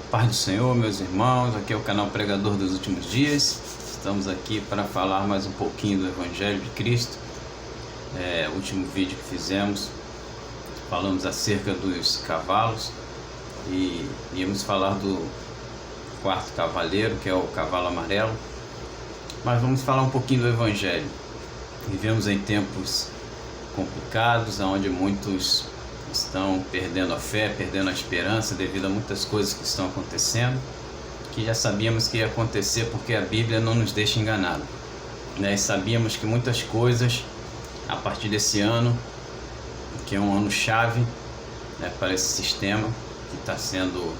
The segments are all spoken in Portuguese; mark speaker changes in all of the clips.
Speaker 1: Paz do Senhor, meus irmãos, aqui é o canal Pregador dos Últimos Dias. Estamos aqui para falar mais um pouquinho do Evangelho de Cristo. O último vídeo que fizemos, falamos acerca dos cavalos e íamos falar do quarto cavaleiro, que é o cavalo amarelo. Mas vamos falar um pouquinho do Evangelho. Vivemos em tempos complicados, onde muitos estão perdendo a fé, perdendo a esperança devido a muitas coisas que estão acontecendo, que já sabíamos que ia acontecer porque a Bíblia não nos deixa enganado, né? E sabíamos que muitas coisas a partir desse ano, que é um ano chave, né, para esse sistema que está sendo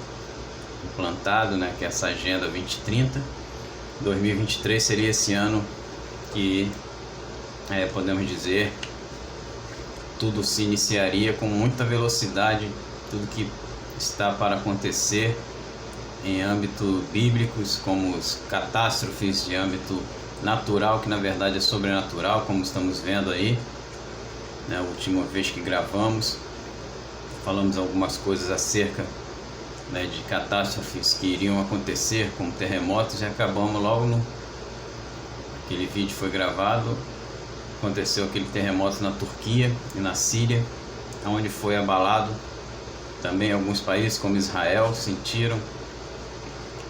Speaker 1: implantado, né, que é essa Agenda 2030. 2023 seria esse ano que podemos dizer, tudo se iniciaria com muita velocidade, tudo que está para acontecer em âmbito bíblicos, como as catástrofes de âmbito natural, que na verdade é sobrenatural, como estamos vendo aí, né? A última vez que gravamos, falamos algumas coisas acerca, né, de catástrofes que iriam acontecer, como terremotos, e acabamos logo aquele vídeo foi gravado. Aconteceu aquele terremoto na Turquia e na Síria, onde foi abalado também alguns países como Israel sentiram.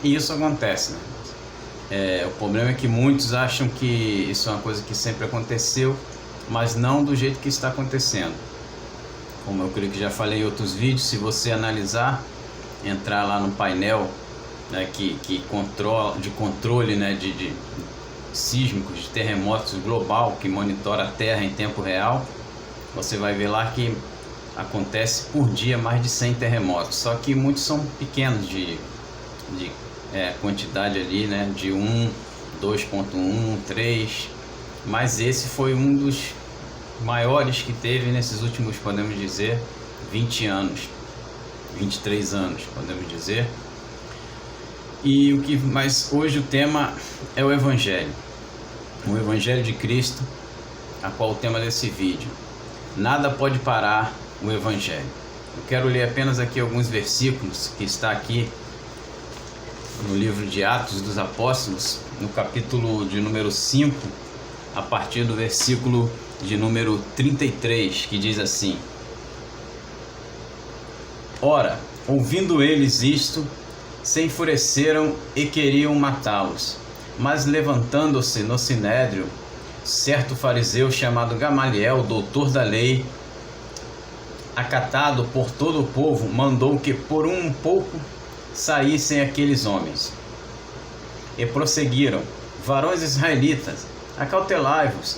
Speaker 1: E isso acontece, né? O problema é que muitos acham que isso é uma coisa que sempre aconteceu, mas não do jeito que está acontecendo. Como eu creio que já falei em outros vídeos, se você analisar, entrar lá no painel, né, de controle, né, de sísmicos, de terremotos global, que monitora a Terra em tempo real, você vai ver lá que acontece por dia mais de 100 terremotos, só que muitos são pequenos de quantidade ali, né, de 1, 2.1, 3, mas esse foi um dos maiores que teve nesses últimos, podemos dizer, 20 anos, 23 anos, podemos dizer. Mas hoje o tema é o Evangelho de Cristo, a qual o tema desse vídeo. Nada pode parar o Evangelho. Eu quero ler apenas aqui alguns versículos que está aqui no livro de Atos dos Apóstolos, no capítulo de número 5, a partir do versículo de número 33, que diz assim: Ora, ouvindo eles isto, se enfureceram e queriam matá-los. Mas levantando-se no sinédrio, certo fariseu chamado Gamaliel, doutor da lei, acatado por todo o povo, mandou que por um pouco saíssem aqueles homens. E prosseguiram: varões israelitas, acautelai-vos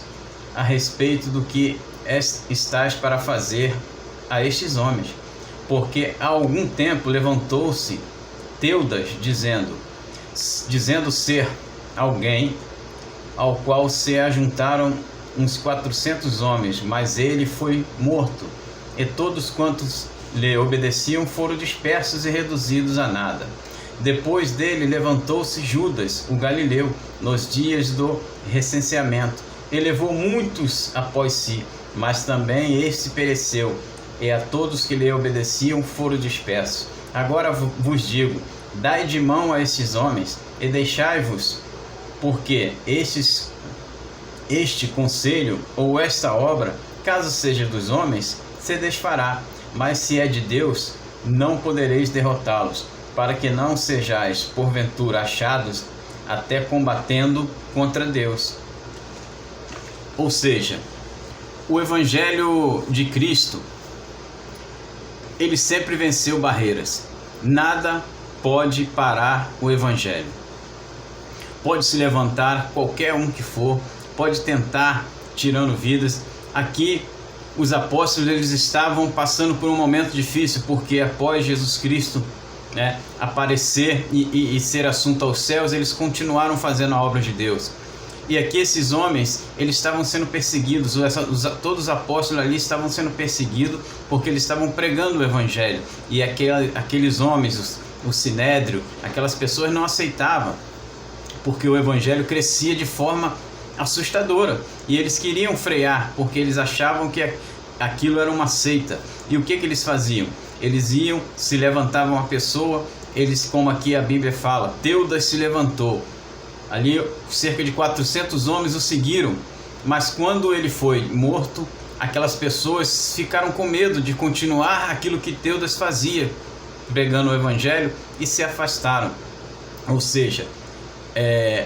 Speaker 1: a respeito do que estáis para fazer a estes homens, porque há algum tempo levantou-se Teudas, dizendo ser alguém ao qual se ajuntaram uns 400 homens, mas ele foi morto, e todos quantos lhe obedeciam foram dispersos e reduzidos a nada. Depois dele levantou-se Judas, o Galileu, nos dias do recenseamento, e levou muitos após si, mas também este pereceu, e a todos que lhe obedeciam foram dispersos. Agora vos digo, dai de mão a estes homens e deixai-vos, porque este conselho ou esta obra, caso seja dos homens, se desfará, mas se é de Deus, não podereis derrotá-los, para que não sejais porventura achados até combatendo contra Deus. Ou seja, o Evangelho de Cristo, ele sempre venceu barreiras. Nada pode parar o Evangelho. Pode se levantar qualquer um que for, pode tentar tirando vidas. Aqui os apóstolos, eles estavam passando por um momento difícil, porque após Jesus Cristo, né, aparecer e ser assunto aos céus, eles continuaram fazendo a obra de Deus. E aqui esses homens, eles estavam sendo perseguidos, todos os apóstolos ali estavam sendo perseguidos porque eles estavam pregando o Evangelho. E aqueles homens, o sinédrio, aquelas pessoas não aceitavam, porque o Evangelho crescia de forma assustadora. E eles queriam frear, porque eles achavam que aquilo era uma seita. E o que eles faziam? Eles iam, se levantavam uma pessoa, eles, como aqui a Bíblia fala, Teudas se levantou. Ali cerca de 400 homens o seguiram, mas quando ele foi morto, aquelas pessoas ficaram com medo de continuar aquilo que Teudas fazia, pregando o evangelho, e se afastaram. Ou seja,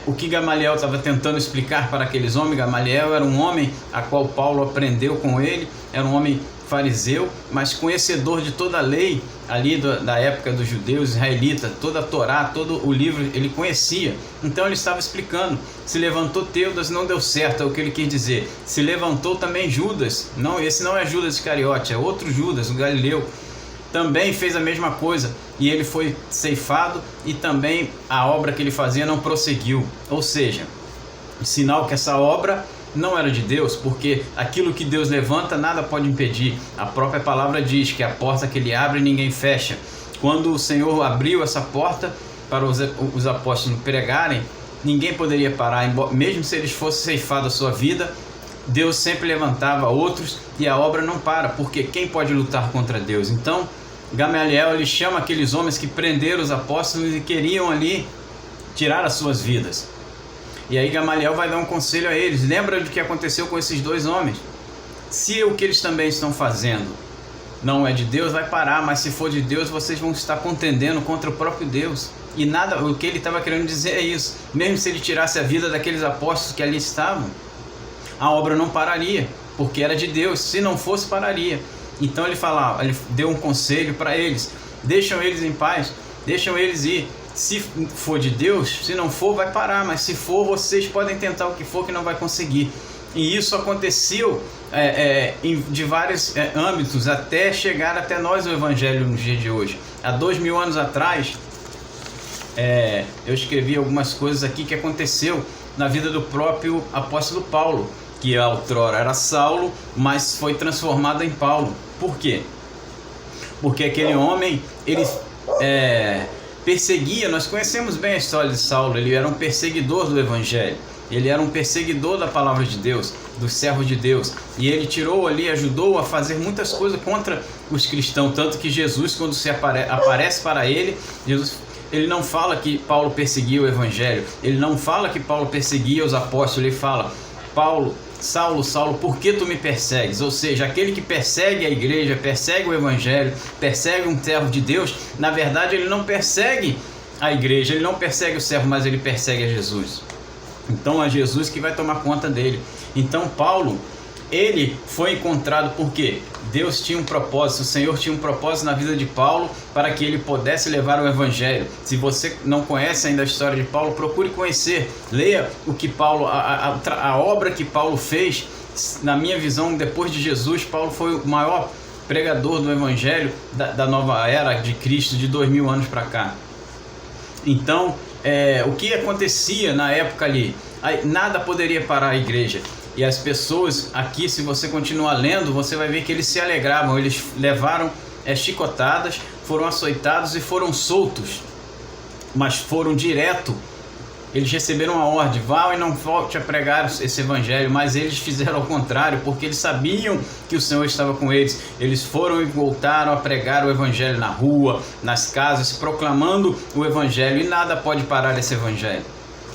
Speaker 1: o que Gamaliel estava tentando explicar para aqueles homens, Gamaliel era um homem a qual Paulo aprendeu com ele, era um homem fariseu, mas conhecedor de toda a lei ali da época dos judeus, israelitas, toda a Torá, todo o livro ele conhecia. Então ele estava explicando, se levantou Teudas, não deu certo, é o que ele quis dizer. Se levantou também Judas, não, esse não é Judas Iscariote, é outro Judas, o Galileu, também fez a mesma coisa, e ele foi ceifado, e também a obra que ele fazia não prosseguiu. Ou seja, sinal que essa obra não era de Deus, porque aquilo que Deus levanta nada pode impedir. A própria palavra diz que a porta que ele abre ninguém fecha. Quando o Senhor abriu essa porta para os apóstolos pregarem, ninguém poderia parar, mesmo se eles fossem ceifados a sua vida. Deus sempre levantava outros, e a obra não para, porque quem pode lutar contra Deus? Então Gamaliel ele chama aqueles homens que prenderam os apóstolos e queriam ali tirar as suas vidas. E aí Gamaliel vai dar um conselho a eles. Lembra do que aconteceu com esses dois homens? Se o que eles também estão fazendo não é de Deus, vai parar, mas se for de Deus, vocês vão estar contendendo contra o próprio Deus. E nada, o que ele estava querendo dizer é isso. Mesmo se ele tirasse a vida daqueles apóstolos que ali estavam, a obra não pararia, porque era de Deus. Se não fosse, pararia. Então ele deu um conselho para eles: deixam eles em paz, deixam eles ir. Se for de Deus, se não for, vai parar, mas se for, vocês podem tentar o que for, que não vai conseguir. E isso aconteceu de vários âmbitos, até chegar até nós o Evangelho no dia de hoje. Há 2000 anos atrás, eu escrevi algumas coisas aqui que aconteceu na vida do próprio apóstolo Paulo, que outrora era Saulo, mas foi transformado em Paulo. Por quê? Porque aquele homem, ele perseguia. Nós conhecemos bem a história de Saulo. Ele era um perseguidor do Evangelho, ele era um perseguidor da palavra de Deus, dos servos de Deus, e ele ajudou a fazer muitas coisas contra os cristãos, tanto que Jesus, quando aparece para ele, ele não fala que Paulo perseguia o Evangelho, ele não fala que Paulo perseguia os apóstolos, ele fala: Saulo, Saulo, por que tu me persegues? Ou seja, aquele que persegue a igreja, persegue o Evangelho, persegue um servo de Deus, na verdade ele não persegue a igreja, ele não persegue o servo, mas ele persegue a Jesus. Então é Jesus que vai tomar conta dele. Então Paulo, ele foi encontrado porque Deus tinha um propósito, o Senhor tinha um propósito na vida de Paulo para que ele pudesse levar o Evangelho. Se você não conhece ainda a história de Paulo, procure conhecer, leia o que Paulo, a obra que Paulo fez. Na minha visão, depois de Jesus, Paulo foi o maior pregador do Evangelho da nova era de Cristo, de 2000 anos para cá. Então, o que acontecia na época ali? Nada poderia parar a igreja. E as pessoas aqui, se você continuar lendo, você vai ver que eles se alegravam. Eles levaram chicotadas, foram açoitados e foram soltos, mas foram direto. Eles receberam a ordem: vá e não volte a pregar esse evangelho. Mas eles fizeram ao contrário, porque eles sabiam que o Senhor estava com eles. Eles foram e voltaram a pregar o evangelho na rua, nas casas, proclamando o evangelho, e nada pode parar esse evangelho.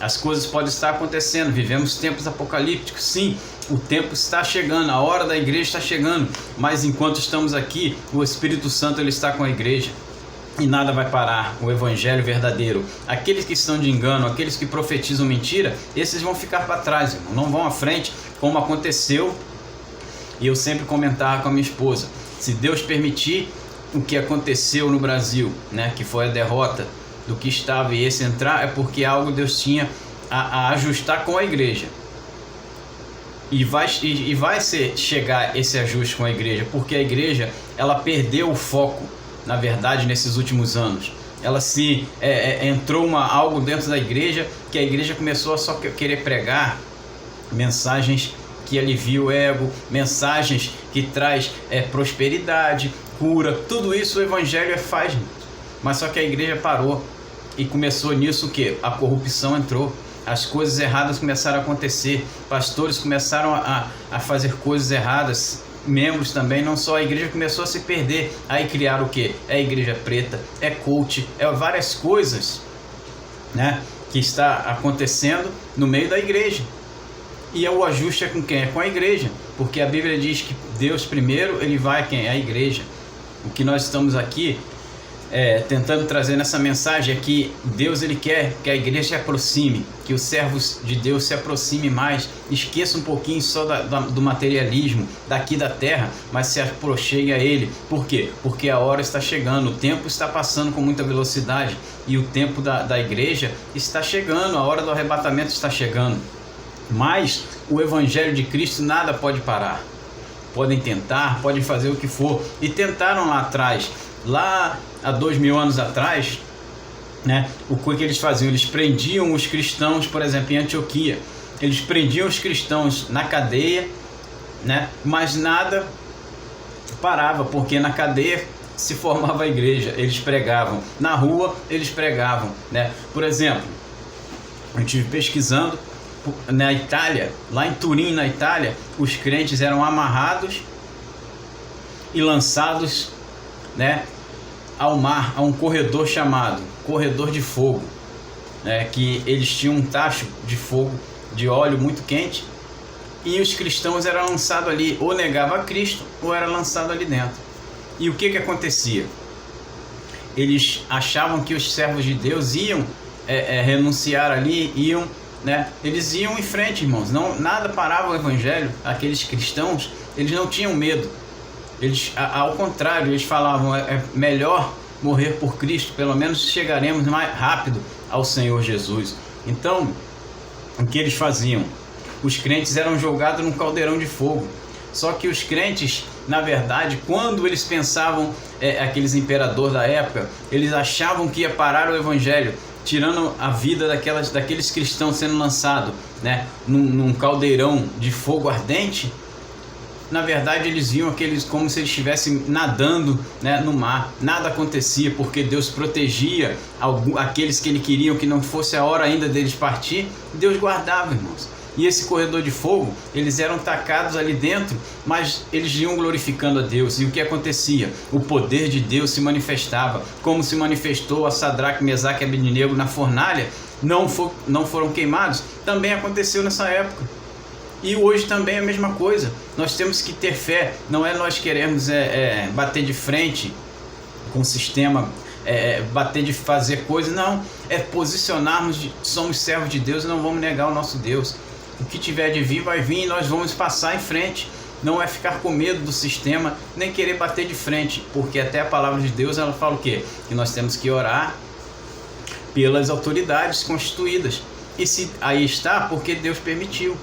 Speaker 1: As coisas podem estar acontecendo, vivemos tempos apocalípticos, sim, o tempo está chegando, a hora da igreja está chegando, mas enquanto estamos aqui, o Espírito Santo ele está com a igreja, e nada vai parar o evangelho verdadeiro. Aqueles que estão de engano, aqueles que profetizam mentira, esses vão ficar para trás, irmão, não vão à frente, como aconteceu. E eu sempre comentava com a minha esposa: se Deus permitir o que aconteceu no Brasil, né, que foi a derrota do que estava e esse entrar, é porque algo Deus tinha a ajustar com a igreja. E vai chegar esse ajuste com a igreja, porque a igreja ela perdeu o foco, na verdade, nesses últimos anos. Ela entrou algo dentro da igreja, que a igreja começou a só querer pregar mensagens que alivia o ego, mensagens que traz prosperidade, cura, tudo isso o evangelho faz. Mas só que a igreja parou. E começou nisso o quê? A corrupção entrou, as coisas erradas começaram a acontecer, pastores começaram a fazer coisas erradas, membros também, não só a igreja começou a se perder. Aí criaram o quê? É a igreja preta, é coach, é várias coisas, né, que está acontecendo no meio da igreja. E o ajuste é com quem? É com a igreja, porque a Bíblia diz que Deus primeiro, ele vai a quem? É a igreja. O que nós estamos aqui tentando trazer nessa mensagem é que Deus, ele quer que a igreja se aproxime, que os servos de Deus se aproximem mais, esqueça um pouquinho só do materialismo daqui da terra, mas se aproxime a ele. Por quê? Porque a hora está chegando, o tempo está passando com muita velocidade e o tempo da igreja está chegando, a hora do arrebatamento está chegando. Mas o Evangelho de Cristo nada pode parar. Podem tentar, podem fazer o que for, e tentaram lá atrás, lá há 2000 anos atrás, né? O que eles faziam? Eles prendiam os cristãos, por exemplo, em Antioquia. Eles prendiam os cristãos na cadeia, né? Mas nada parava, porque na cadeia se formava a igreja, eles pregavam. Na rua, eles pregavam, né? Por exemplo, eu estive pesquisando, na Itália, lá em Turim, na Itália, os crentes eram amarrados e lançados, né, ao mar, a um corredor chamado Corredor de Fogo, né, que eles tinham um tacho de fogo, de óleo muito quente, e os cristãos eram lançados ali, ou negava a Cristo, ou era lançado ali dentro. E o que acontecia? Eles achavam que os servos de Deus iam renunciar ali, né? Eles iam em frente, irmãos, nada parava o evangelho. Aqueles cristãos, eles não tinham medo, eles, ao contrário, eles falavam, é melhor morrer por Cristo, pelo menos chegaremos mais rápido ao Senhor Jesus. Então, o que eles faziam? Os crentes eram jogados num caldeirão de fogo. Só que os crentes, na verdade, quando eles pensavam, aqueles imperadores da época, eles achavam que ia parar o evangelho, tirando a vida daqueles cristãos sendo lançados, né, num caldeirão de fogo ardente. Na verdade, eles viam aqueles como se eles estivessem nadando, né, no mar. Nada acontecia, porque Deus protegia aqueles que ele queria que não fosse a hora ainda deles partir. Deus guardava, irmãos. E esse corredor de fogo, eles eram tacados ali dentro, mas eles iam glorificando a Deus. E o que acontecia? O poder de Deus se manifestava, como se manifestou a Sadraque, Mesaque e Abednego na fornalha, não foram queimados. Também aconteceu nessa época. E hoje também é a mesma coisa. Nós temos que ter fé, não é nós queremos bater de frente com o sistema, bater de fazer coisa, não, é posicionarmos, somos servos de Deus e não vamos negar o nosso Deus. O que tiver de vir, vai vir e nós vamos passar em frente. Não é ficar com medo do sistema, nem querer bater de frente, porque até a palavra de Deus, ela fala o quê? Que nós temos que orar pelas autoridades constituídas. E se aí está, porque Deus permitiu.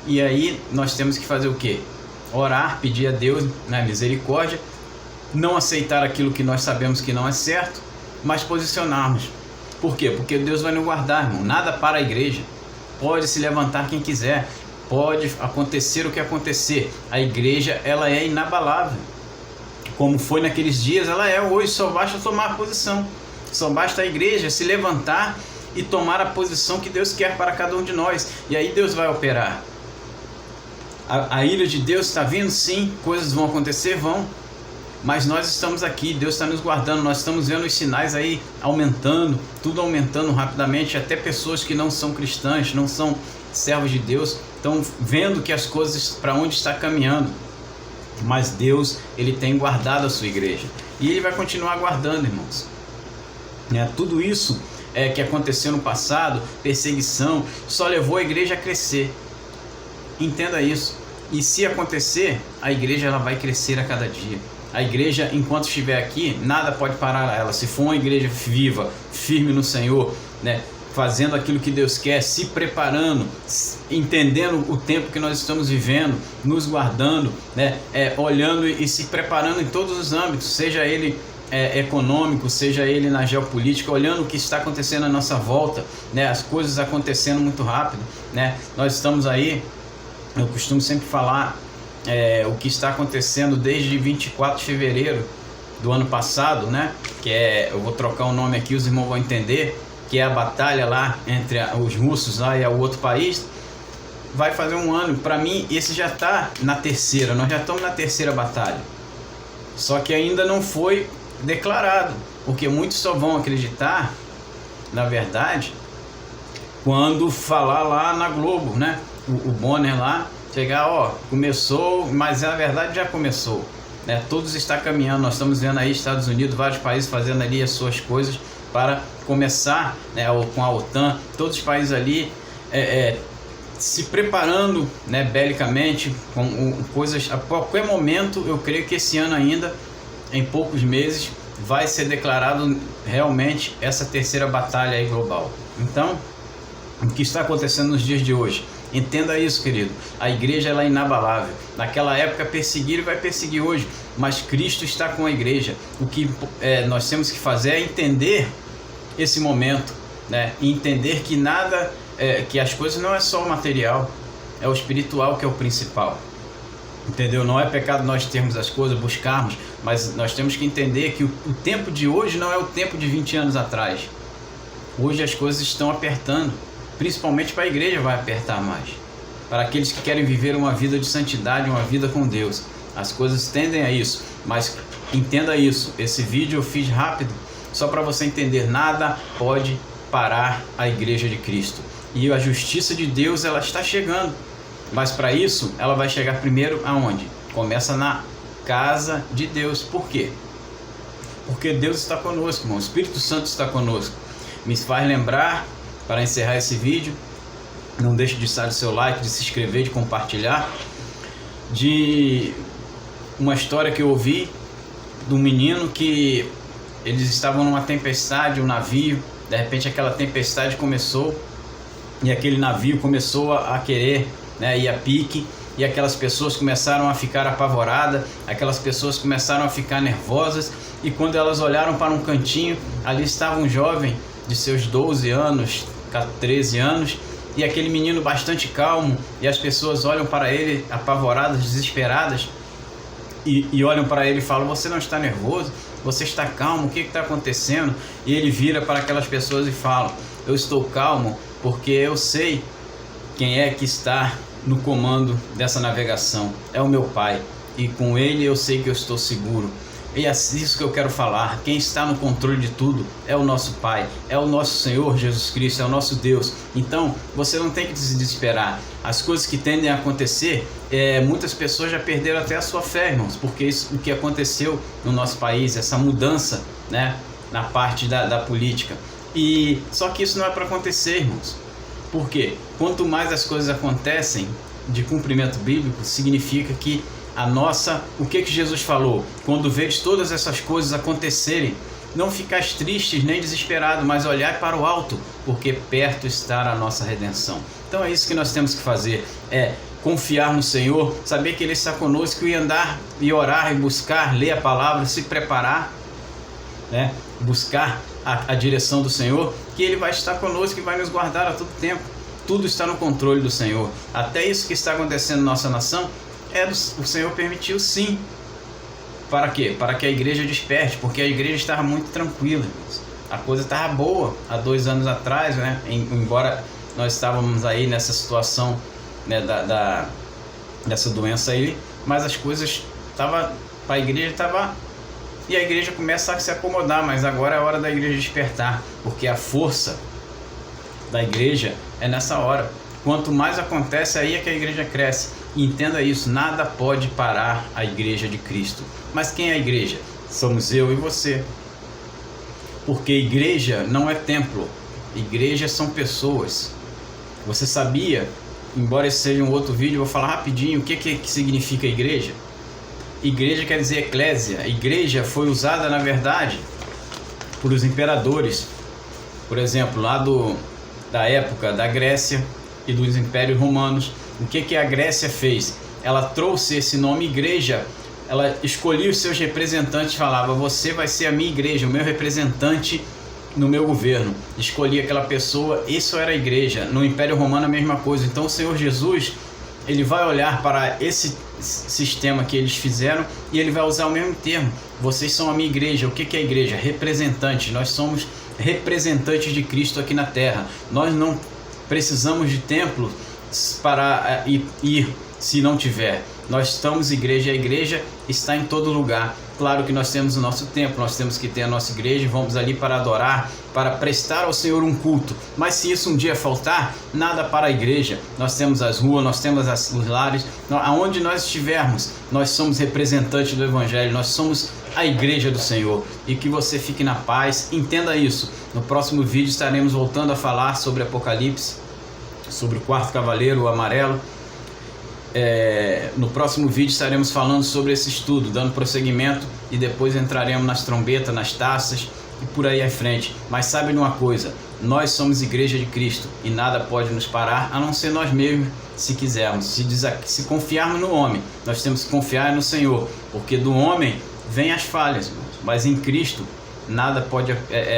Speaker 1: E aí nós temos que fazer o quê? Orar, pedir a Deus, né, misericórdia, não aceitar aquilo que nós sabemos que não é certo, mas posicionarmos. Por quê? Porque Deus vai nos guardar, irmão. Nada para a igreja. Pode se levantar quem quiser, pode acontecer o que acontecer. A igreja, ela é inabalável. Como foi naqueles dias, ela é hoje. Só basta tomar a posição. Só basta a igreja se levantar e tomar a posição que Deus quer para cada um de nós. E aí Deus vai operar. A ira de Deus está vindo? Sim. Coisas vão acontecer? Vão. Mas nós estamos aqui, Deus está nos guardando, nós estamos vendo os sinais aí aumentando, tudo aumentando rapidamente, até pessoas que não são cristãs, não são servos de Deus, estão vendo que as coisas para onde está caminhando. Mas Deus, ele tem guardado a sua igreja, e ele vai continuar guardando, irmãos. Tudo isso que aconteceu no passado, perseguição, só levou a igreja a crescer. Entenda isso. E se acontecer, a igreja ela vai crescer a cada dia. A igreja, enquanto estiver aqui, nada pode parar ela. Se for uma igreja viva, firme no Senhor, né, fazendo aquilo que Deus quer, se preparando, entendendo o tempo que nós estamos vivendo, nos guardando, né, olhando e se preparando em todos os âmbitos, seja ele econômico, seja ele na geopolítica, olhando o que está acontecendo à nossa volta, né, as coisas acontecendo muito rápido, né, nós estamos aí, eu costumo sempre falar, o que está acontecendo desde 24 de fevereiro do ano passado, né? Que eu vou trocar o nome aqui, os irmãos vão entender, que é a batalha lá entre os russos lá e o outro país. vai fazer um ano. Para mim, esse já está na terceira. Nós já estamos na terceira batalha. Só que ainda não foi declarado, porque muitos só vão acreditar, na verdade, quando falar lá na Globo, né? O Bonner lá, chegar, ó, começou, mas na verdade já começou, né? Todos estão caminhando, nós estamos vendo aí Estados Unidos, vários países fazendo ali as suas coisas para começar, né, com a OTAN, todos os países ali se preparando, né, belicamente, com coisas. A qualquer momento, eu creio que esse ano ainda, em poucos meses, vai ser declarado realmente essa terceira batalha aí global. Então, o que está acontecendo nos dias de hoje? Entenda isso, querido. A igreja ela é inabalável. Naquela época perseguiram e vai perseguir hoje, mas Cristo está com a igreja. O que nós temos que fazer é entender esse momento, né? E entender que nada, que as coisas não é só o material, é o espiritual que é o principal. Entendeu? Não é pecado nós termos as coisas, buscarmos, mas nós temos que entender que o tempo de hoje não é o tempo de 20 anos atrás. Hoje as coisas estão apertando, principalmente para a igreja vai apertar mais. Para aqueles que querem viver uma vida de santidade, uma vida com Deus. As coisas tendem a isso, mas entenda isso. Esse vídeo eu fiz rápido, só para você entender, nada pode parar a igreja de Cristo. E a justiça de Deus, ela está chegando. Mas para isso, ela vai chegar primeiro aonde? Começa na casa de Deus. Por quê? Porque Deus está conosco, irmão. O Espírito Santo está conosco. Me faz lembrar, para encerrar esse vídeo, não deixe de deixar o seu like, de se inscrever, de compartilhar, de uma história que eu ouvi de um menino que eles estavam numa tempestade, um navio, de repente aquela tempestade começou e aquele navio começou a querer, né, ir a pique, e aquelas pessoas começaram a ficar apavoradas, aquelas pessoas começaram a ficar nervosas, e quando elas olharam para um cantinho, ali estava um jovem de seus 12 anos, 13 anos, e aquele menino bastante calmo, e as pessoas olham para ele apavoradas, desesperadas, e olham para ele e falam: você não está nervoso? Você está calmo? O que está acontecendo? E ele vira para aquelas pessoas e fala: eu estou calmo porque eu sei quem é que está no comando dessa navegação. É o meu Pai, e com ele eu sei que eu estou seguro. E é isso que eu quero falar. Quem está no controle de tudo é o nosso Pai, é o nosso Senhor Jesus Cristo, é o nosso Deus. Então você não tem que se desesperar. As coisas que tendem a acontecer, muitas pessoas já perderam até a sua fé, irmãos, porque isso, o que aconteceu no nosso país, essa mudança, né, na parte da política. E só que isso não é para acontecer, irmãos. Por quê? Quanto mais as coisas acontecem de cumprimento bíblico, significa que o que Jesus falou? Quando vês todas essas coisas acontecerem, não ficais tristes nem desesperados, mas olhai para o alto, porque perto está a nossa redenção. Então é isso que nós temos que fazer, confiar no Senhor, saber que Ele está conosco e andar e orar e buscar, ler a palavra, se preparar, né? Buscar a direção do Senhor, que Ele vai estar conosco e vai nos guardar a todo tempo. Tudo está no controle do Senhor. Até isso que está acontecendo na nossa nação, o Senhor permitiu, sim. Para quê? Para que a igreja desperte, porque a igreja estava muito tranquila, irmãos. A coisa estava boa há 2 anos atrás, né? Embora nós estávamos aí nessa situação, né, dessa doença aí, mas as coisas estavam, para a igreja estava, e a igreja começa a se acomodar, mas agora é a hora da igreja despertar, porque a força da igreja é nessa hora. Quanto mais acontece, aí é que a igreja cresce. E entenda isso, nada pode parar a igreja de Cristo. Mas quem é a igreja? Somos eu e você. Porque igreja não é templo. Igreja são pessoas. Você sabia, embora esse seja um outro vídeo, eu vou falar rapidinho o que significa igreja. Igreja quer dizer eclésia. Igreja foi usada, na verdade, por os imperadores. Por exemplo, lá da época da Grécia e dos impérios romanos. O que a Grécia fez? Ela trouxe esse nome igreja, ela escolhia os seus representantes, falava: você vai ser a minha igreja, o meu representante no meu governo. Escolhia aquela pessoa, isso era a igreja. No Império Romano a mesma coisa. Então o Senhor Jesus, Ele vai olhar para esse sistema que eles fizeram e Ele vai usar o mesmo termo: vocês são a minha igreja. O que é a igreja? Representantes. Nós somos representantes de Cristo aqui na terra. Nós não precisamos de templo para ir se não tiver. Nós estamos igreja, a igreja está em todo lugar. Claro que nós temos o nosso templo, nós temos que ter a nossa igreja, vamos ali para adorar, para prestar ao Senhor um culto. Mas se isso um dia faltar, nada para a igreja. Nós temos as ruas, nós temos os lares, aonde nós estivermos, nós somos representantes do Evangelho, nós somos a igreja do Senhor. E que você fique na paz, entenda isso. No próximo vídeo estaremos voltando a falar sobre Apocalipse, sobre o quarto cavaleiro, o amarelo. No próximo vídeo estaremos falando sobre esse estudo, dando prosseguimento, e depois entraremos nas trombetas, nas taças e por aí à frente. Mas sabe de uma coisa, nós somos igreja de Cristo e nada pode nos parar, a não ser nós mesmos, se quisermos. Se confiarmos no homem, nós temos que confiar no Senhor, porque do homem vêm as falhas, mas em Cristo nada pode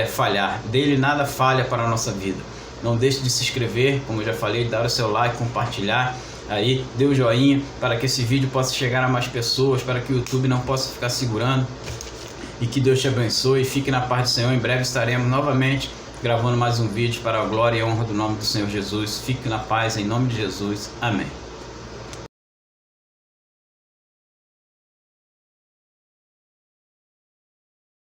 Speaker 1: falhar, dele nada falha para a nossa vida. Não deixe de se inscrever, como eu já falei, dar o seu like, compartilhar, aí dê o joinha para que esse vídeo possa chegar a mais pessoas, para que o YouTube não possa ficar segurando. E que Deus te abençoe, fique na paz do Senhor. Em breve estaremos novamente gravando mais um vídeo para a glória e a honra do nome do Senhor Jesus. Fique na paz, em nome de Jesus. Amém.